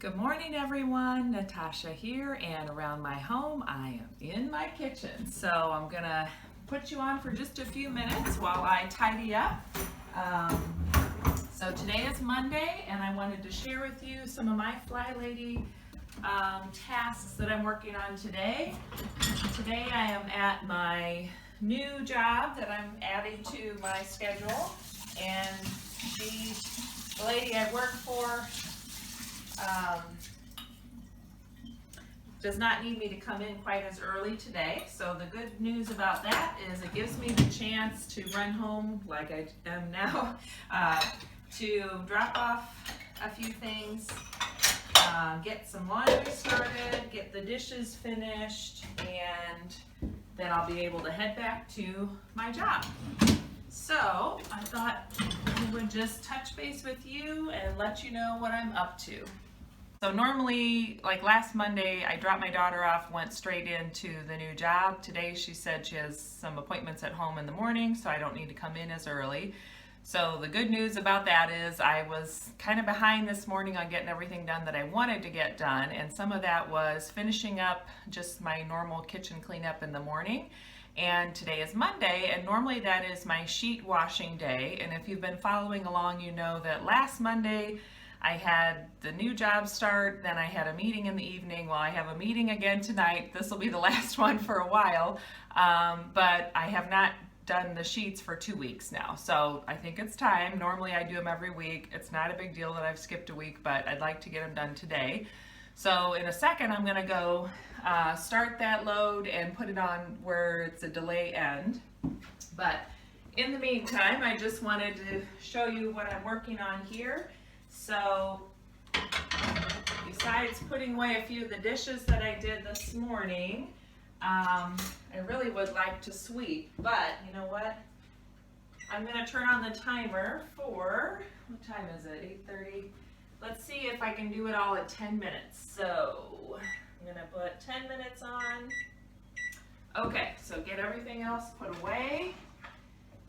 Good morning, everyone. Natasha here, and around my home I am in my kitchen. So I'm gonna put you on for just a few minutes while I tidy up. So today is Monday, and I wanted to share with you some of my FlyLady tasks that I'm working on today. Today I am at my new job that I'm adding to my schedule, and the lady I work for does not need me to come in quite as early today. So the good news about that is it gives me the chance to run home like I am now, to drop off a few things, get some laundry started, get the dishes finished, and then I'll be able to head back to my job. So I thought I would just touch base with you and let you know what I'm up to. So normally, like last Monday, I dropped my daughter off, went straight into the new job. Today she said she has some appointments at home in the morning, so I don't need to come in as early. So the good news about that is I was kind of behind this morning on getting everything done that I wanted to get done, and some of that was finishing up just my normal kitchen cleanup in the morning. And today is Monday, and normally that is my sheet washing day. And if you've been following along, you know that last Monday I had the new job start, then I had a meeting in the evening. Well, I have a meeting again tonight. This will be the last one for a while, but I have not done the sheets for 2 weeks now. So I think it's time. Normally I do them every week. It's not a big deal that I've skipped a week, but I'd like to get them done today. So in a second I'm gonna go start that load and put it on where it's a delay end. But in the meantime, I just wanted to show you what I'm working on here. So besides putting away a few of the dishes that I did this morning, I really would like to sweep, but you know what? I'm going to turn on the timer for, what time is it, 8:30? Let's see if I can do it all in 10 minutes. So I'm going to put 10 minutes on. Okay, so get everything else put away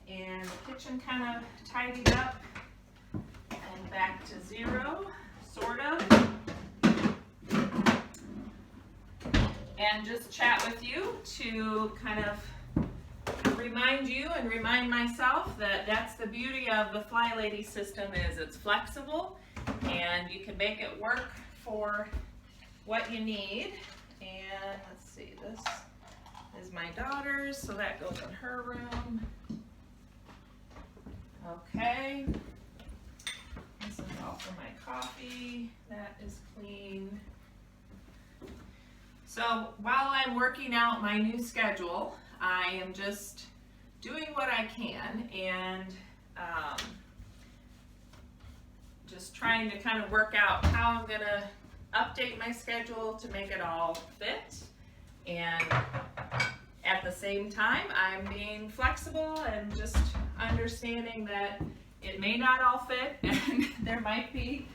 and the kitchen kind of tidied up. And back to zero, sort of. And just chat with you to kind of remind you and remind myself that that's the beauty of the FlyLady system, is it's flexible and you can make it work for what you need. And let's see, this is my daughter's, so that goes in her room. Okay. This is all for my coffee. That is clean. So while I'm working out my new schedule, I am just doing what I can and just trying to kind of work out how I'm going to update my schedule to make it all fit. And at the same time, I'm being flexible and just understanding that it may not all fit, and there might be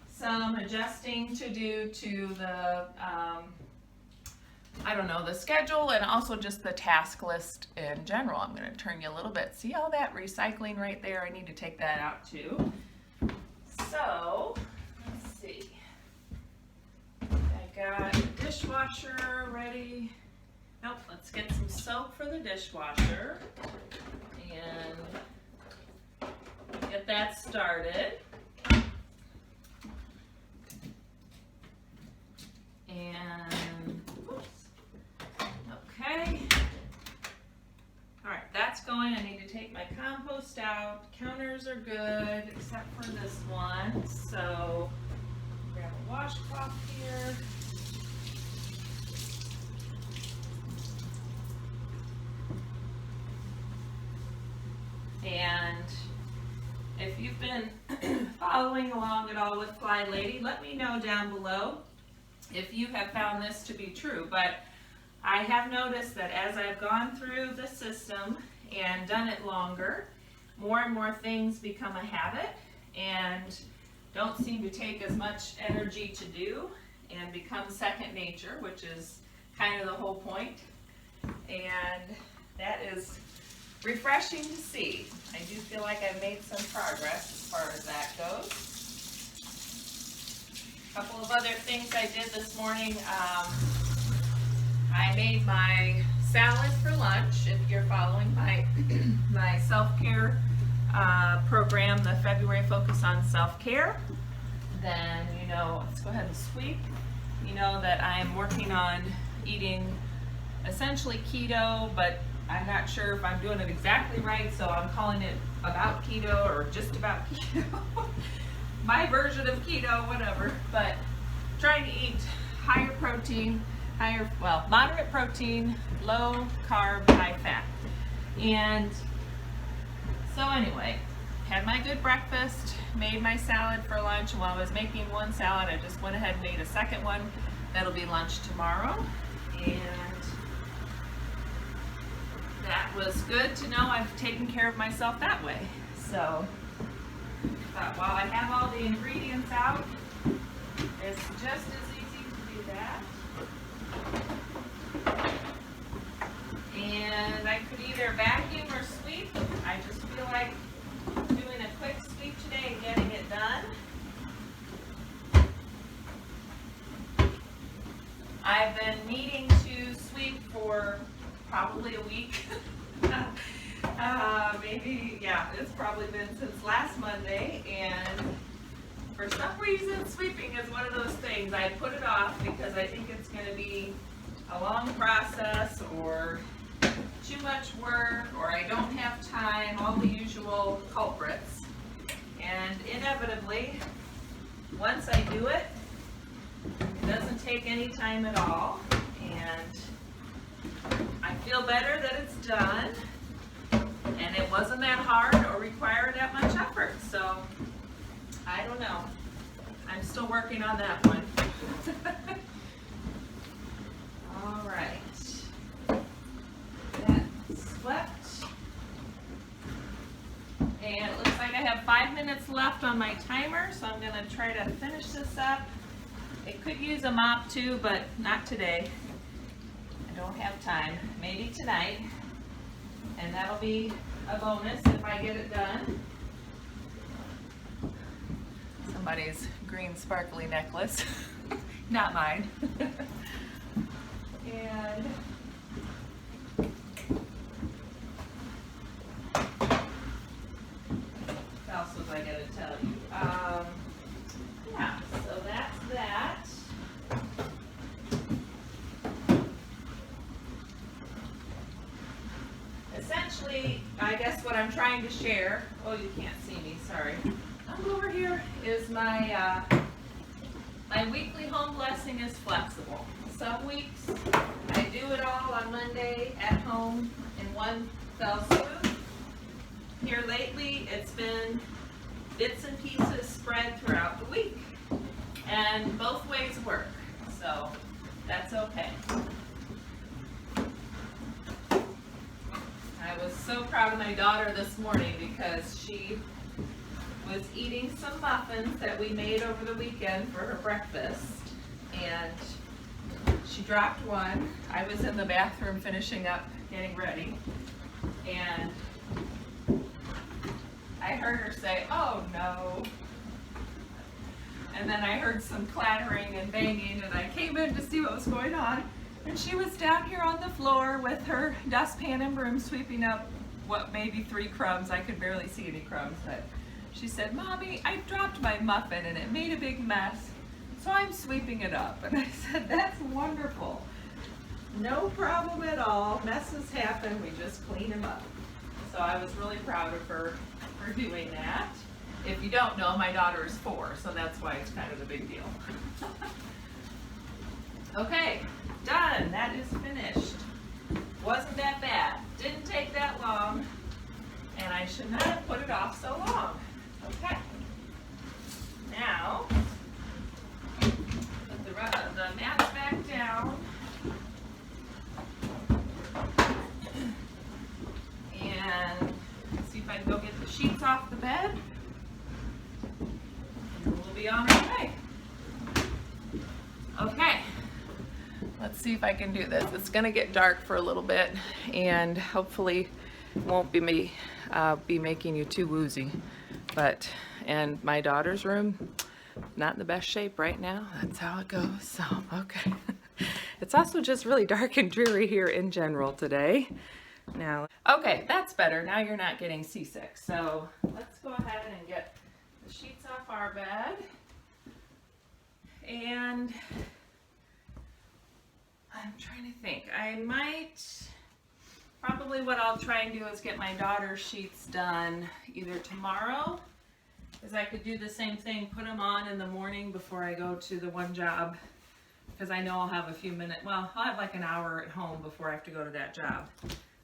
some adjusting to do to the, I don't know, the schedule and also just the task list in general. I'm going to turn you a little bit. See all that recycling right there? I need to take that out too. So, let's see. I got the dishwasher ready. Nope, let's get some soap for the dishwasher and get that started. And oops. Okay. All right, that's going. I need to take my compost out. Counters are good except for this one. So grab a washcloth here. And if you've been following along at all with FlyLady, let me know down below if you have found this to be true. But I have noticed that as I've gone through the system and done it longer, more and more things become a habit and don't seem to take as much energy to do and become second nature, which is kind of the whole point. And that is refreshing to see. I do feel like I've made some progress as far as that goes. A couple of other things I did this morning. I made my salad for lunch. If you're following my my self-care program, the February Focus on Self-Care, then you know, let's go ahead and sweep. You know that I'm working on eating essentially keto, but I'm not sure if I'm doing it exactly right, so I'm calling it about keto or just about keto. My version of keto, whatever, but trying to eat higher protein, moderate protein, low carb, high fat. And so anyway, had my good breakfast, made my salad for lunch, and while I was making one salad, I just went ahead and made a second one. That'll be lunch tomorrow. And that was good to know I've taken care of myself that way. So but while I have all the ingredients out, it's just as easy to do that. And I could either vacuum or sweep. I just feel like doing a quick sweep today and getting it done. I've been needing to sweep for probably a week. Maybe, yeah, it's probably been since last Monday, and for some reason sweeping is one of those things. I put it off because I think it's going to be a long process or too much work or I don't have time, all the usual culprits. And inevitably, once I do it, it doesn't take any time at all, and I feel better that it's done. And it wasn't that hard or required that much effort, so I don't know. I'm still working on that one. All right. That's swept. And it looks like I have 5 minutes left on my timer, so I'm going to try to finish this up. It could use a mop too, but not today. I don't have time. Maybe tonight. And that'll be a bonus if I get it done. Somebody's green sparkly necklace, not mine. And what else was I going to tell you? Yeah, so that's that. Essentially, I guess what I'm trying to share, oh, you can't see me, sorry. Over here is my my weekly home blessing is flexible. Some weeks I do it all on Monday at home in one fell swoop. Here lately it's been bits and pieces spread throughout the week. And both ways work, so that's okay. I was so proud of my daughter this morning because she was eating some muffins that we made over the weekend for her breakfast, and she dropped one. I was in the bathroom finishing up, getting ready, and I heard her say, "Oh no." And then I heard some clattering and banging, and I came in to see what was going on. And she was down here on the floor with her dustpan and broom sweeping up what, maybe 3 crumbs. I could barely see any crumbs, but she said, "Mommy, I dropped my muffin and it made a big mess, so I'm sweeping it up." And I said, "That's wonderful. No problem at all. Messes happen, we just clean them up." So I was really proud of her for doing that. If you don't know, my daughter is 4, so that's why it's kind of a big deal. Okay, done. That is finished. Wasn't that bad. Didn't take that long, and I should not have put it off so long. Okay. Now, put the mats back down. And see if I can go get the sheets off the bed. And we'll be on our way. Okay. Let's see if I can do this. It's going to get dark for a little bit, and hopefully won't be making you too woozy. And my daughter's room, not in the best shape right now. That's how it goes. So, okay. It's also just really dark and dreary here in general today. Now, okay, that's better. Now you're not getting seasick. So let's go ahead and get the sheets off our bed. And I'm trying to think. Probably what I'll try and do is get my daughter's sheets done either tomorrow, because I could do the same thing, put them on in the morning before I go to the one job, because I know I'll have a few minutes, well, I'll have like an hour at home before I have to go to that job.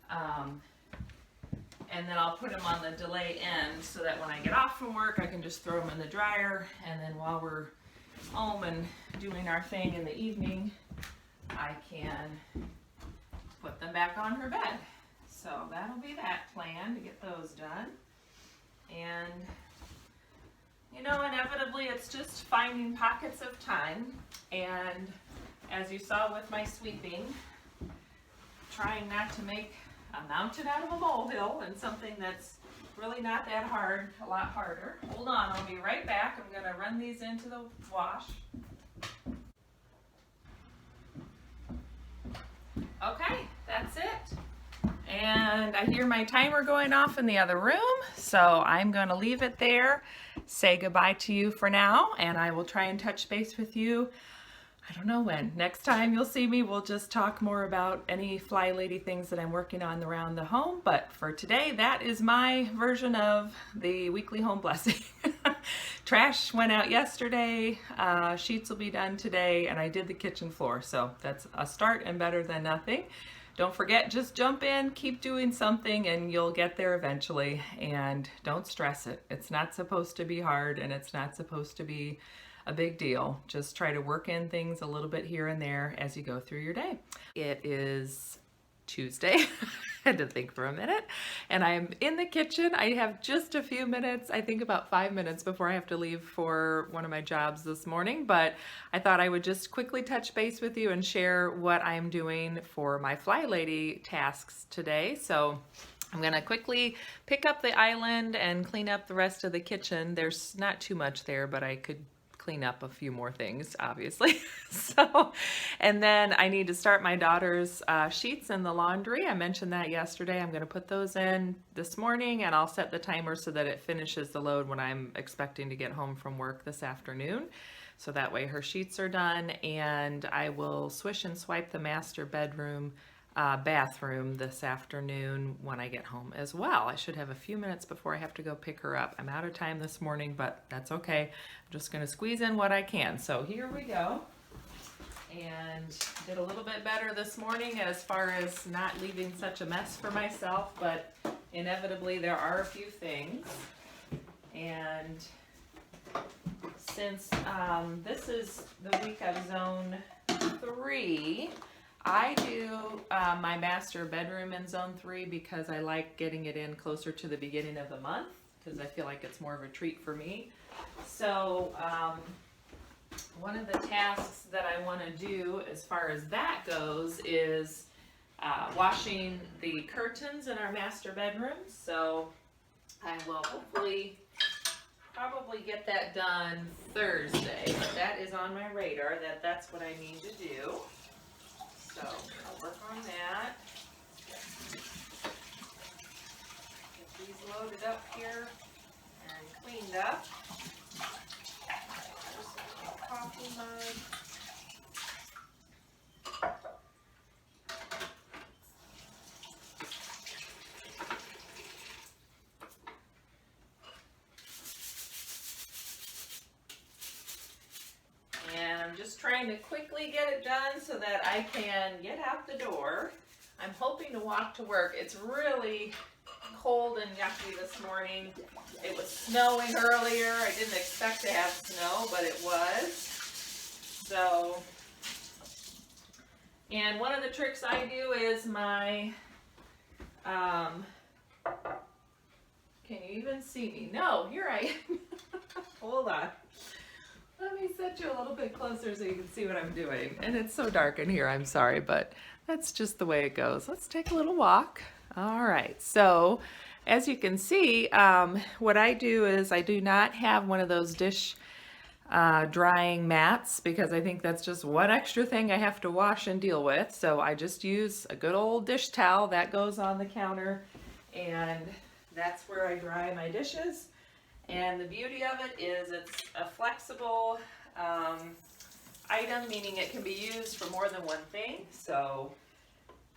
And then I'll put them on the delay end so that when I get off from work, I can just throw them in the dryer, and then while we're home and doing our thing in the evening, I can put them back on her bed. So that'll be that plan, to get those done. And you know, inevitably it's just finding pockets of time, and as you saw with my sweeping, trying not to make a mountain out of a molehill, and something that's really not that hard, a lot harder. Hold on, I'll be right back. I'm gonna run these into the wash. Okay, that's it. And I hear my timer going off in the other room, so I'm going to leave it there, say goodbye to you for now, and I will try and touch base with you, I don't know when. Next time you'll see me, we'll just talk more about any FlyLady things that I'm working on around the home, but for today, that is my version of the weekly home blessing. Trash went out yesterday, sheets will be done today, and I did the kitchen floor, so that's a start and better than nothing. Don't forget, just jump in, keep doing something, and you'll get there eventually, and don't stress it. It's not supposed to be hard, and it's not supposed to be a big deal. Just try to work in things a little bit here and there as you go through your day. It is Tuesday. I had to think for a minute, and I'm in the kitchen. I have just a few minutes, I think about 5 minutes before I have to leave for one of my jobs this morning, but I thought I would just quickly touch base with you and share what I'm doing for my FlyLady tasks today. So I'm gonna quickly pick up the island and clean up the rest of the kitchen. There's not too much there, but I could clean up a few more things, obviously. And then I need to start my daughter's sheets in the laundry. I mentioned that yesterday. I'm going to put those in this morning, and I'll set the timer so that it finishes the load when I'm expecting to get home from work this afternoon. So that way her sheets are done, and I will swish and swipe the master bedroom bathroom this afternoon when I get home as well. I should have a few minutes before I have to go pick her up. I'm out of time this morning, but that's okay. I'm just going to squeeze in what I can. So here we go. And did a little bit better this morning as far as not leaving such a mess for myself, but inevitably there are a few things. And since this is the week of zone 3, I do my master bedroom in zone 3 because I like getting it in closer to the beginning of the month, because I feel like it's more of a treat for me. So one of the tasks that I want to do as far as that goes is washing the curtains in our master bedroom. So I will hopefully probably get that done Thursday, but that is on my radar, that's what I need to do. So I'll work on that. Get these loaded up here and cleaned up. Just a coffee mug. Just trying to quickly get it done so that I can get out the door. I'm hoping to walk to work. It's really cold and yucky this morning. It was snowing earlier. I didn't expect to have snow, but it was. So, and one of the tricks I do is my, can you even see me? No, here I am. Hold on. Let me set you a little bit closer so you can see what I'm doing. And it's so dark in here, I'm sorry, but that's just the way it goes. Let's take a little walk. All right, so as you can see, what I do is I do not have one of those dish drying mats because I think that's just one extra thing I have to wash and deal with. So I just use a good old dish towel that goes on the counter, and that's where I dry my dishes. And the beauty of it is it's a flexible item, meaning it can be used for more than one thing. So,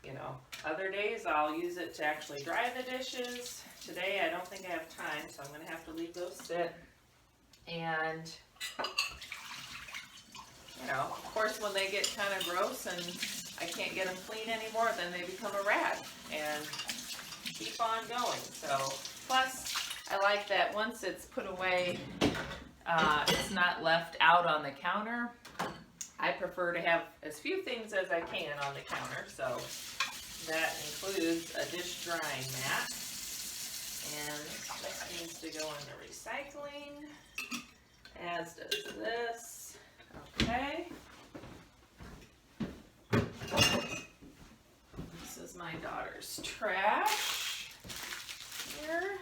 you know, other days I'll use it to actually dry the dishes. Today I don't think I have time, so I'm going to have to leave those sit. And, you know, of course when they get kind of gross and I can't get them clean anymore, then they become a rat and keep on going. So, plus I like that once it's put away, it's not left out on the counter. I prefer to have as few things as I can on the counter, so that includes a dish drying mat. And this needs to go in the recycling, as does this. Okay. This is my daughter's trash here.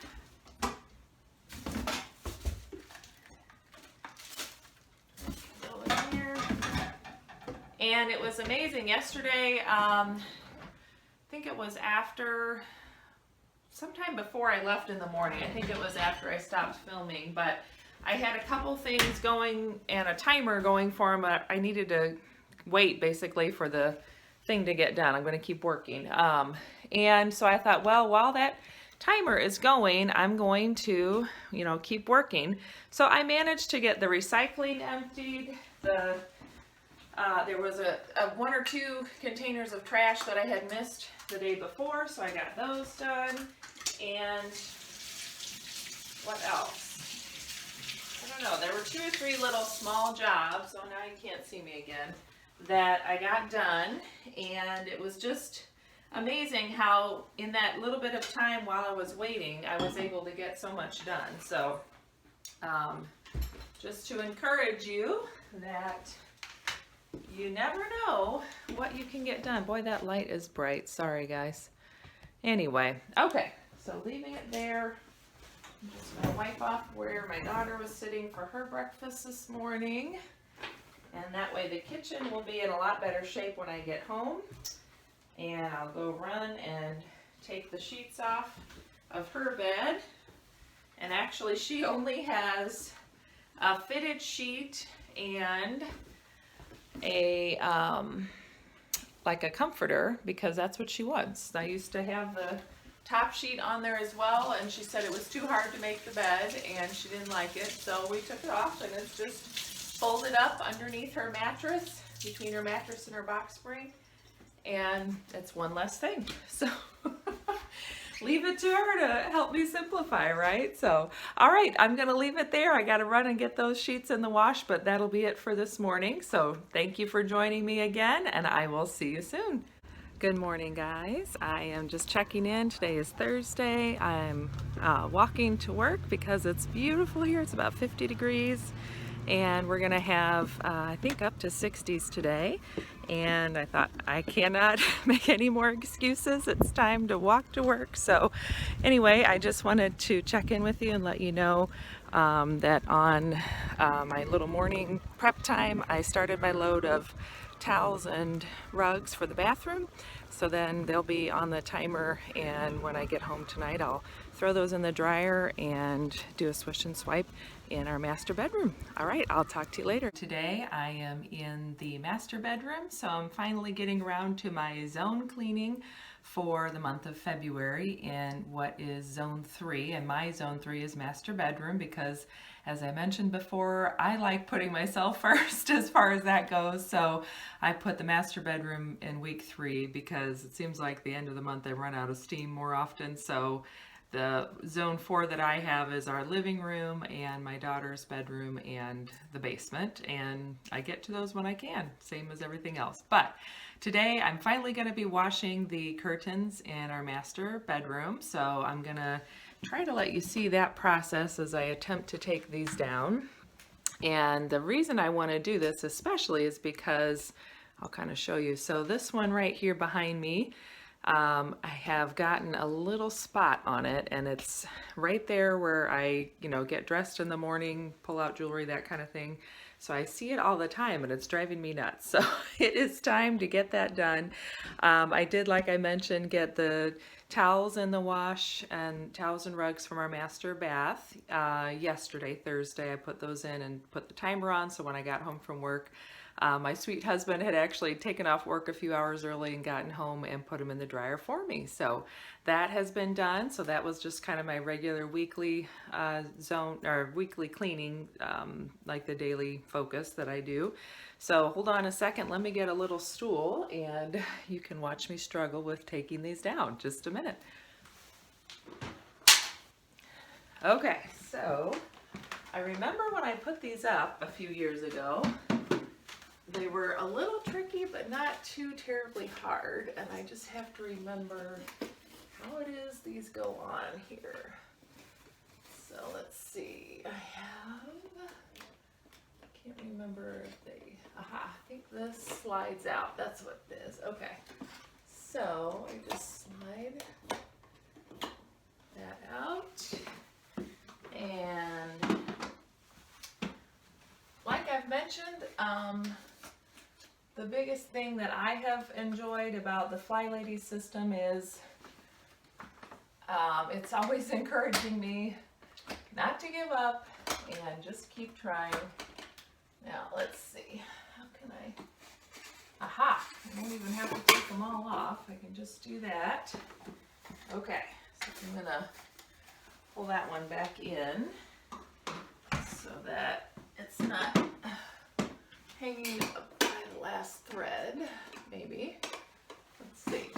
And it was amazing yesterday. I think it was after, sometime before I left in the morning. I think it was after I stopped filming, but I had a couple things going and a timer going for them. I needed to wait basically for the thing to get done. I'm going to keep working. And so I thought, well, while that timer is going, I'm going to, you know, keep working. So I managed to get the recycling emptied. There was a one or two containers of trash that I had missed the day before, so I got those done. And what else? I don't know, there were 2 or 3 little small jobs, so now you can't see me again, that I got done, and it was just amazing how in that little bit of time while I was waiting, I was able to get so much done. So just to encourage you that you never know what you can get done. Boy, that light is bright. Sorry, guys. Anyway, okay, so leaving it there. I'm just going to wipe off where my daughter was sitting for her breakfast this morning. And that way the kitchen will be in a lot better shape when I get home. And I'll go run and take the sheets off of her bed. And actually she only has a fitted sheet and a like a comforter because that's what she wants. I used to have the top sheet on there as well, and she said it was too hard to make the bed and she didn't like it, so we took it off, and it's just folded up underneath her mattress, between her mattress and her box spring, and it's one less thing. So leave it to her to help me simplify, right? So, all right, I'm going to leave it there. I got to run and get those sheets in the wash, but that'll be it for this morning. So thank you for joining me again, and I will see you soon. Good morning, guys. I am just checking in. Today is Thursday. I'm walking to work because it's beautiful here. It's about 50 degrees, and we're going to have, I think, up to 60s today. And I thought, I cannot make any more excuses. It's time to walk to work. So anyway, I just wanted to check in with you and let you know that on my little morning prep time, I started my load of towels and rugs for the bathroom. So then they'll be on the timer, and when I get home tonight, I'll throw those in the dryer and do a swish and swipe in our master bedroom. All right, I'll talk to you later. Today I am in the master bedroom, so I'm finally getting around to my zone cleaning for the month of February in what is zone 3, and my zone 3 is master bedroom because, as I mentioned before, I like putting myself first as far as that goes. So I put the master bedroom in week 3 because it seems like the end of the month I run out of steam more often. So the zone 4 that I have is our living room and my daughter's bedroom and the basement, and I get to those when I can, same as everything else. But today I'm finally going to be washing the curtains in our master bedroom, so I'm going to try to let you see that process as I attempt to take these down. And the reason I want to do this especially is because I'll kind of show you. So this one right here behind me, I have gotten a little spot on it, and it's right there where I, get dressed in the morning, pull out jewelry, that kind of thing. So I see it all the time, and it's driving me nuts. So it is time to get that done. I did, like I mentioned, get the towels in the wash and towels and rugs from our master bath yesterday, Thursday. I put those in and put the timer on, so when I got home from work, my sweet husband had actually taken off work a few hours early and gotten home and put them in the dryer for me. So that has been done. So that was just kind of my regular weekly weekly cleaning, like the daily focus that I do. So hold on a second, let me get a little stool and you can watch me struggle with taking these down. Just a minute. Okay, so I remember when I put these up a few years ago, they were a little tricky, but not too terribly hard. And I just have to remember how it is these go on here. So let's see. I can't remember if they, I think this slides out. That's what it is. Okay. So I just slide that out. And like I've mentioned, the biggest thing that I have enjoyed about the FlyLady system is it's always encouraging me not to give up and just keep trying. Now let's see, how can I don't even have to take them all off. I can just do that. Okay, so I'm gonna pull that one back in so that it's not hanging up by the last thread, maybe. Let's see.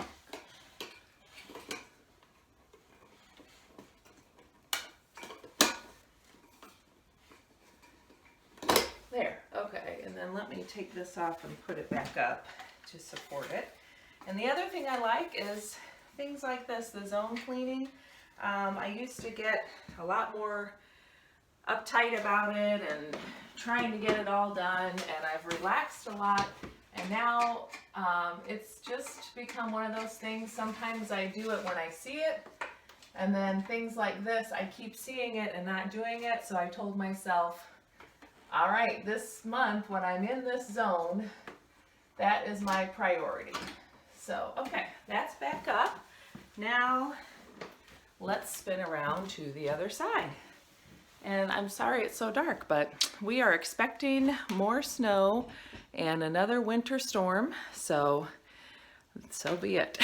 There, okay, and then let me take this off and put it back up to support it. And the other thing I like is things like this, the zone cleaning. I used to get a lot more uptight about it and trying to get it all done, and I've relaxed a lot, and now it's just become one of those things. Sometimes I do it when I see it, and then things like this, I keep seeing it and not doing it. So I told myself, all right, this month when I'm in this zone, that is my priority. So okay, that's back up. Now let's spin around to the other side. And I'm sorry it's so dark, but we are expecting more snow and another winter storm, so be it.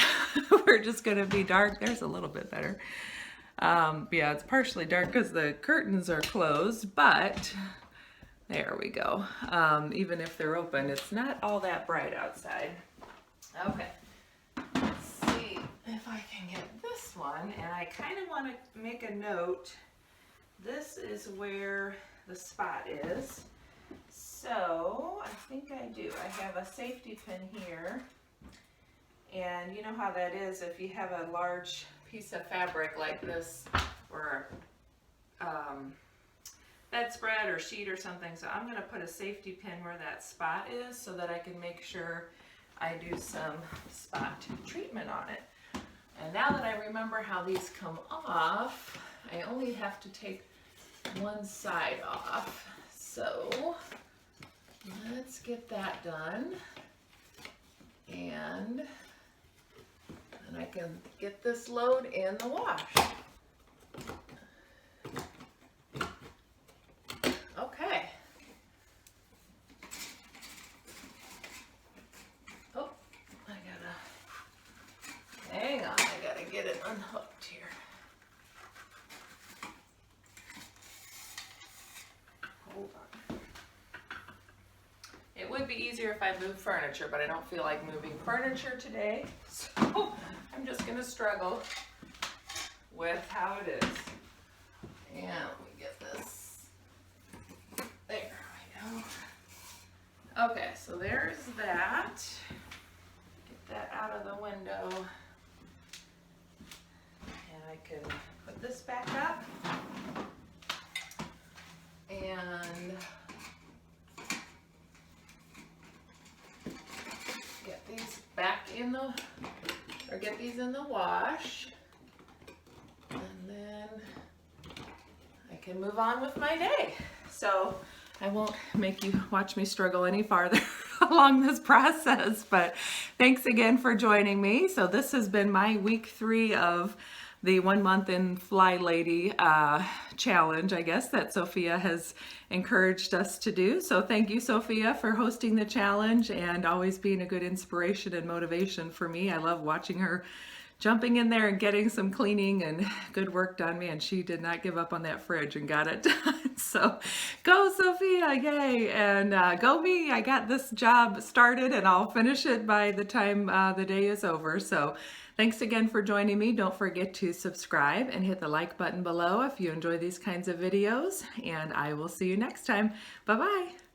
We're just gonna be dark. There's a little bit better. Yeah, it's partially dark because the curtains are closed, but there we go. Even if they're open, it's not all that bright outside. Okay, let's see if I can get this one, and I kind of want to make a note. This is where the spot is. So I think I do. I have a safety pin here. And you know how that is if you have a large piece of fabric like this, or bedspread or sheet or something. So I'm going to put a safety pin where that spot is so that I can make sure I do some spot treatment on it. And now that I remember how these come off, I only have to take one side off. So let's get that done. And then I can get this load in the wash. Okay. Oh, hang on, I gotta get it unhooked here. Hold on. It would be easier if I moved furniture, but I don't feel like moving furniture today, so I'm just gonna struggle with how it is. And let me get this. There we go. Okay, so there's that. Get that out of the window. And I can put this back up. And get these back in the, or get these in the wash, and then I can move on with my day. So I won't make you watch me struggle any farther along this process, but thanks again for joining me. So this has been my week 3 of the 1 month in FlyLady challenge, I guess, that Sophia has encouraged us to do. So thank you, Sophia, for hosting the challenge and always being a good inspiration and motivation for me. I love watching her jumping in there and getting some cleaning and good work done. Man, she did not give up on that fridge and got it done. So go Sophia, yay, and go me. I got this job started and I'll finish it by the time the day is over. So thanks again for joining me. Don't forget to subscribe and hit the like button below if you enjoy these kinds of videos, and I will see you next time. Bye-bye.